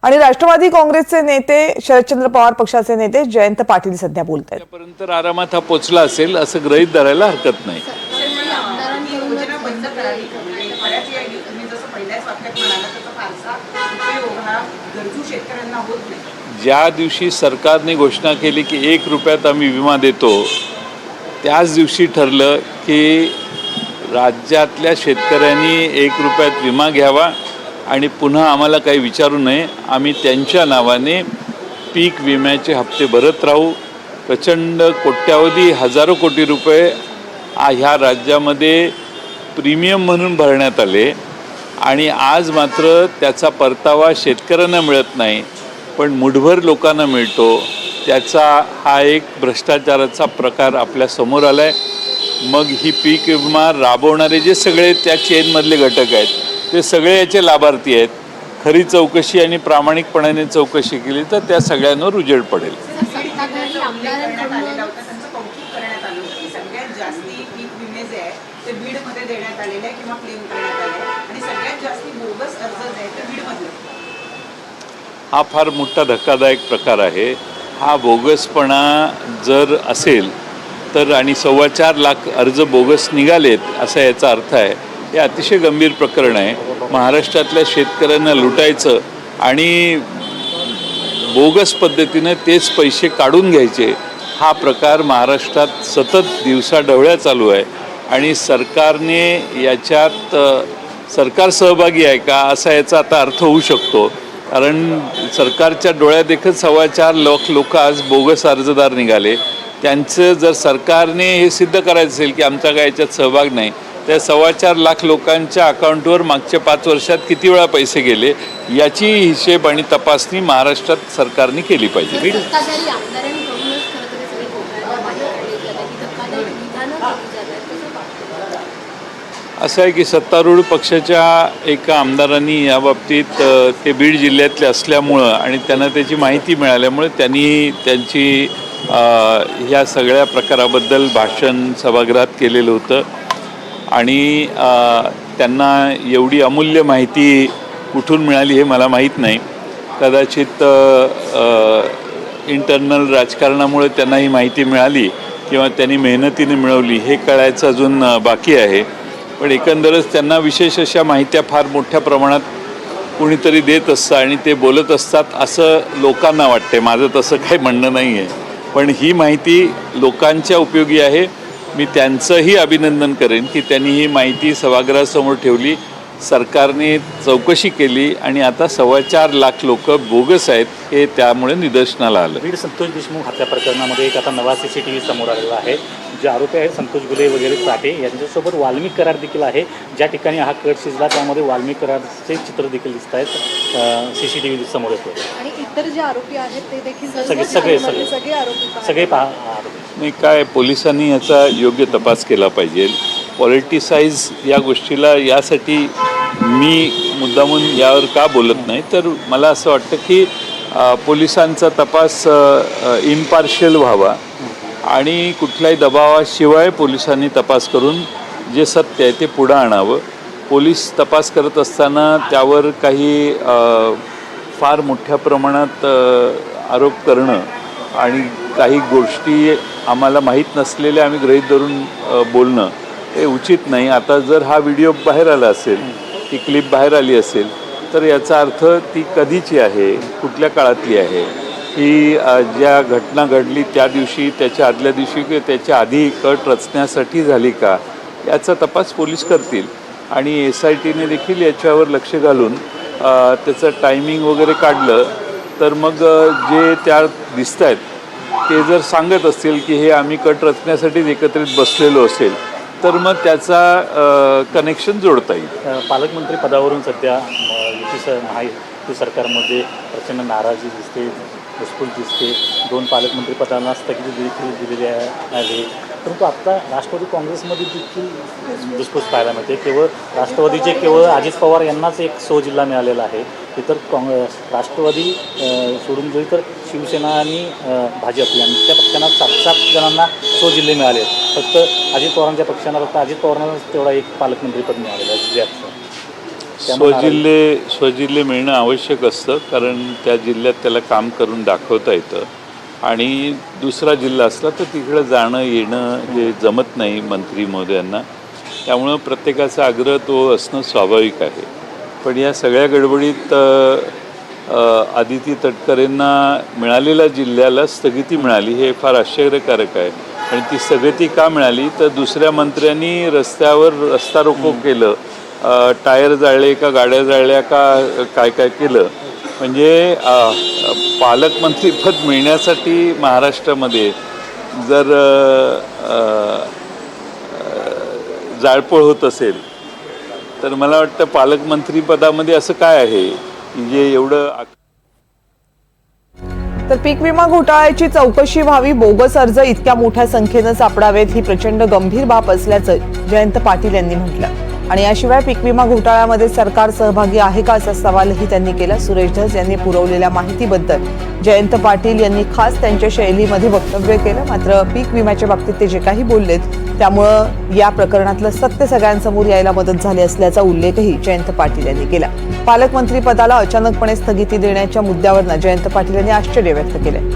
आणि राष्ट्रवादी काँग्रेसचे नेते शरदचंद्र पवार पक्षाचे नेते जयंत पाटील सध्या बोलत आहेत। त्यापर्यंत आरामात हा पोचला असेल असं गृहीत धरायला हरकत नाही। ज्या दिवशी सरकारने घोषणा केली की 1 रुपयात आम्ही विमा देतो, त्याच दिवशी ठरलं की राज्यातल्या शेतकऱ्यांनी 1 रुपयात विमा घ्यावा आणि पुन्हा आम्हाला काही विचारू नये। आम्ही त्यांच्या नावाने पीक विम्याचे हप्ते भरत राहू। प्रचंड कोट्यावधी हजारो कोटी रुपये ह्या राज्यामध्ये प्रीमियम म्हणून भरण्यात आले आणि आज मात्र त्याचा परतावा शेतकऱ्यांना मिळत नाही, पण मुठभर लोकांना मिळतो। त्याचा हा एक भ्रष्टाचाराचा प्रकार आपल्या समोर आला आहे। मग ही पीक विमा राबवणारे जे सगळे त्या चेनमधले घटक आहेत ते सगळे याचे लाभार्थी आहेत। खरी चौकशी आणि प्रामाणिकपणाने चौकशी केली तर त्या सगळ्यांवर उजेड पडेल। हा फार मोठा धक्कादायक प्रकार आहे। हा बोगसपणा जर असेल तर आणि 4.25 लाख अर्ज बोगस निघालेत असा याचा अर्थ आहे। हे अतिशय गंभीर प्रकरण आहे। महाराष्ट्रातल्या शेतकऱ्यांना लुटायचं आणि बोगस पद्धतीने तेच पैसे काढून घ्यायचे, हा प्रकार महाराष्ट्रात सतत दिवसाढवळ्या चालू आहे आणि सरकारने याच्यात सरकार सहभागी आहे का असा याचा आता अर्थ होऊ शकतो। कारण सरकारच्या डोळ्यात देखत 4.25 लाख लोक आज बोगस अर्जदार निघाले। त्यांचं जर सरकारने हे सिद्ध करायचं असेल की आमचा काय याच्यात सहभाग नाही, त्या 4.25 लाख लोकांच्या अकाउंटवर मागच्या 5 वर्षात किती वेळा पैसे गेले याची हिशेब आणि तपासणी महाराष्ट्रात सरकारने केली पाहिजे। असं आहे की सत्तारूढ पक्षाच्या एका आमदारांनी याबाबतीत ते बीड जिल्ह्यातले असल्यामुळं आणि त्यांना त्याची माहिती मिळाल्यामुळे त्यांनी त्यांची ह्या सगळ्या प्रकाराबद्दल भाषण सभागृहात केलेलं होतं आणि त्यांना एवढी अमूल्य माहिती कुठून मिळाली हे मला माहीत नाही। कदाचित इंटरनल राजकारणामुळे त्यांना ही माहिती मिळाली किंवा त्यांनी मेहनतीने मिळवली हे कळायचं अजून बाकी आहे। पण एकंदरच त्यांना विशेष अशा माहित्या फार मोठ्या प्रमाणात कुणीतरी देत असतं आणि ते बोलत असतात असं लोकांना वाटते। माझं तसं काही म्हणणं नाही आहे, पण ही माहिती लोकांच्या उपयोगी आहे। मी त्यांचंही अभिनंदन करेन की त्यांनी ही माहिती सभागृहासमोर ठेवली, सरकारने चौकशी केली आणि आता 4.25 लाख लोक बोगस आहेत हे त्यामुळे निदर्शनाला आलं। बीड संतोष देशमुख हत्या प्रकरणामध्ये एक आता नवा CCTV समोर आलेला आहे। जे आरोपी आहेत संतोष गुले वगैरे चाटे यांच्यासोबत वाल्मिक करार देखील आहे। ज्या ठिकाणी हा कट शिजला त्यामध्ये वाल्मिक करारचे चित्र देखील दिसत आहेत। CCTV समोर येतो आणि इतर जे आरोपी आहेत ते देखील सगळे नाही काय पोलिसांनी याचा योग्य तपास केला पाहिजे। पॉलिटिसाइज या गोष्टीला यासाठी मी मुद्दामून यावर का बोलत नाही, तर मला असं वाटतं की पोलिसांचा तपास इम्पार्शियल व्हावा आणि कुठल्याही दबावाशिवाय पोलिसांनी तपास करून जे सत्य आहे ते पुढं आणावं। पोलीस तपास करत असताना त्यावर काही फार मोठ्या प्रमाणात आरोप करणं आणि काही गोष्टी आम्हाला माहीत नसलेल्या आम्ही गृहीत धरून बोलणं हे उचित नाही। आता जर हा व्हिडिओ बाहेर आला असेल, ती क्लिप बाहेर आली असेल तर याचा अर्थ ती कधीची आहे, कुठल्या काळातली आहे, ही ज्या घटना घडली त्या दिवशी, त्याच्या आदल्या दिवशी किंवा त्याच्या आधी कट रचण्यासाठी झाली का याचा तपास पोलीस करतील आणि SITने देखील याच्यावर लक्ष घालून त्याचं टायमिंग वगैरे काढलं तर मग जे त्या दिसत आहेत ते जर सांगत असतील की हे आम्ही कट रचण्यासाठीच एकत्रित बसलेलो असेल तर मग त्याचा कनेक्शन जोडता येईल। पालकमंत्री पदावरून सध्या महायुती सरकारमध्ये प्रचंड नाराजी दिसते, घुसफूस दिसते। 2 पालकमंत्री पदांना स्थगिती देखील दिलेली आहे, परंतु आता राष्ट्रवादी काँग्रेसमध्ये देखील घुसफूस पाहायला मिळते। केवळ अजित पवार यांनाच एक जिल्हा मिळालेला आहे, इतर राष्ट्रवादी सोडून गेली तर शिवसेना आणि भाजप यांच्या पक्षांना 7 जणांना जिल्हे मिळाले आहेत। फक्त अजित पवारांच्या पक्षांना अजित पवारांना तेवढा एक पालकमंत्रीपद मिळालेलं आहे जिल्ह्याचं। स्वजिल्हे मिळणं आवश्यक असतं, कारण त्या जिल्ह्यात त्याला काम करून दाखवता येतं. आणि दुसरा जिल्हा असला तर तिकडं जाणं येणं हे जमत नाही मंत्री महोदयांना. त्यामुळं प्रत्येकाचा आग्रह तो असणं स्वाभाविक आहे. पण या सगळ्या गडबडीत आदिती तटकरेंना मिळालेल्या जिल्ह्याला स्थगिती मिळाली, हे फार आश्चर्यकारक आहे. आणि ती स्थगिती का मिळाली तर दुसऱ्या मंत्र्यांनी रस्ता रोको केलं, टायर जाळले का गाड्या जाळल्या का काय काय केलं. म्हणजे पालकमंत्रीपद मिळण्यासाठी महाराष्ट्रामध्ये जर जाळपोळ होत असेल तर मला वाटतं पालकमंत्रीपदामध्ये असं काय आहे की जे एवढं. तर पीक विमा घोटाळ्याची चौकशी व्हावी, बोगस अर्ज इतक्या मोठ्या संख्येनं सापडावेत ही प्रचंड गंभीर बाब असल्याचं जयंत पाटील यांनी म्हटलं. आणि याशिवाय पीक विमा घोटाळ्यामध्ये सरकार सहभागी आहे का असा सवालही त्यांनी केला. सुरेश धस यांनी पुरवलेल्या माहितीबद्दल जयंत पाटील यांनी खास त्यांच्या शैलीमध्ये वक्तव्य केलं. मात्र पीक विम्याच्या बाबतीत ते जे काही बोललेत त्यामुळं या प्रकरणातलं सत्य सगळ्यांसमोर यायला मदत झाली असल्याचा उल्लेखही जयंत पाटील यांनी केला. पालकमंत्री पदाला अचानकपणे स्थगिती देण्याच्या मुद्द्यावरनं जयंत पाटील यांनी आश्चर्य व्यक्त केलं.